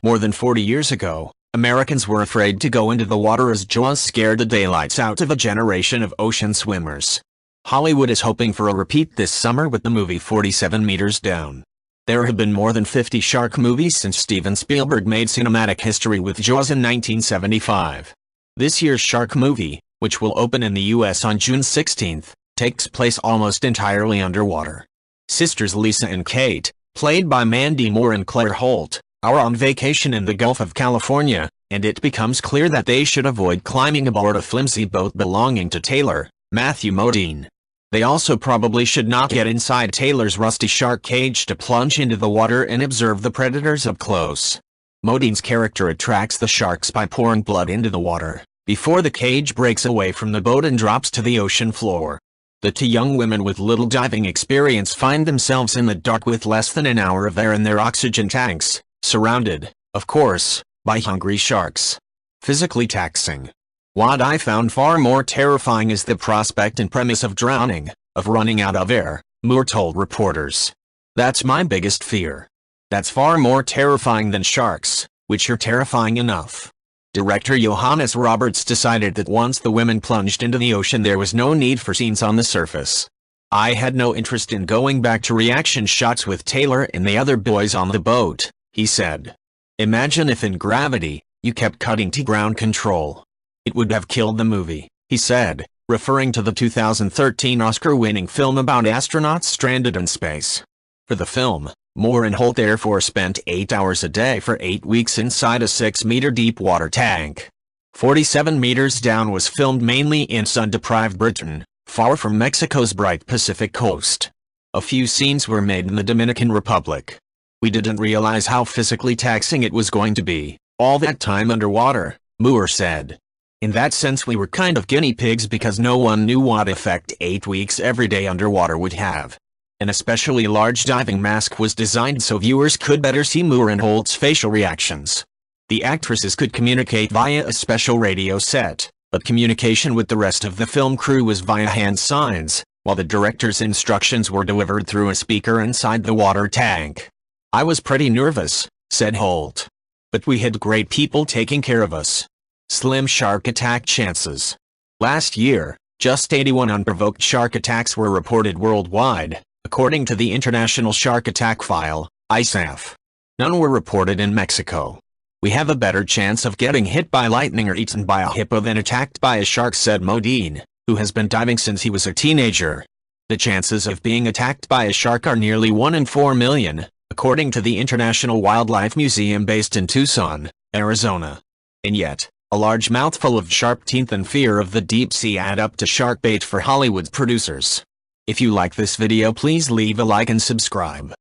More than 40 years ago, Americans were afraid to go into the water as Jaws scared the daylights out of a generation of ocean swimmers. Hollywood is hoping for a repeat this summer with the movie 47 Meters Down. There have been more than 50 shark movies since Steven Spielberg made cinematic history with Jaws in 1975. This year's shark movie, which will open in the US on June 16, takes place almost entirely underwater. Sisters Lisa and Kate, played by Mandy and Claire Holt, are on vacation in the Gulf of California, and it becomes clear that they should avoid climbing aboard a flimsy boat belonging to Taylor, Matthew Modine. They also probably should not get inside Taylor's rusty shark cage to plunge into the water and observe the predators up close. Modine's character attracts the sharks by pouring blood into the water, before the cage breaks away from the boat and drops to the ocean floor. The two young women with little diving experience find themselves in the dark with less than an hour of air in their oxygen tanks, surrounded, of course, by hungry sharks. Physically taxing. What I found far more terrifying is the prospect and premise of drowning, of running out of air, Moore told reporters. That's my biggest fear. That's far more terrifying than sharks, which are terrifying enough. Director Johannes Roberts decided that once the women plunged into the ocean there was no need for scenes on the surface. I had no interest in going back to reaction shots with Taylor and the other boys on the boat, he said. Imagine if in Gravity, you kept cutting to ground control. It would have killed the movie, he said, referring to the 2013 Oscar-winning film about astronauts stranded in space. For the film, Moore and Holt Air Force spent 8 hours a day for 8 weeks inside a 6-meter deep water tank. 47 Meters Down was filmed mainly in sun-deprived Britain, far from Mexico's bright Pacific coast. A few scenes were made in the Dominican Republic. We didn't realize how physically taxing it was going to be, all that time underwater, Moore said. In that sense we were kind of guinea pigs because no one knew what effect 8 weeks every day underwater would have. An especially large diving mask was designed so viewers could better see Moore and Holt's facial reactions. The actresses could communicate via a special radio set, but communication with the rest of the film crew was via hand signs, while the director's instructions were delivered through a speaker inside the water tank. I was pretty nervous, said Holt. But we had great people taking care of us. Slim shark attack chances. Last year, just 81 unprovoked shark attacks were reported worldwide, according to the International Shark Attack File, ISAF. None were reported in Mexico. We have a better chance of getting hit by lightning or eaten by a hippo than attacked by a shark, said Modine, who has been diving since he was a teenager. The chances of being attacked by a shark are nearly 1 in 4 million, according to the International Wildlife Museum based in Tucson, Arizona. And yet, a large mouthful of sharp teeth and fear of the deep sea add up to shark bait for Hollywood's producers. If you like this video, please leave a like and subscribe.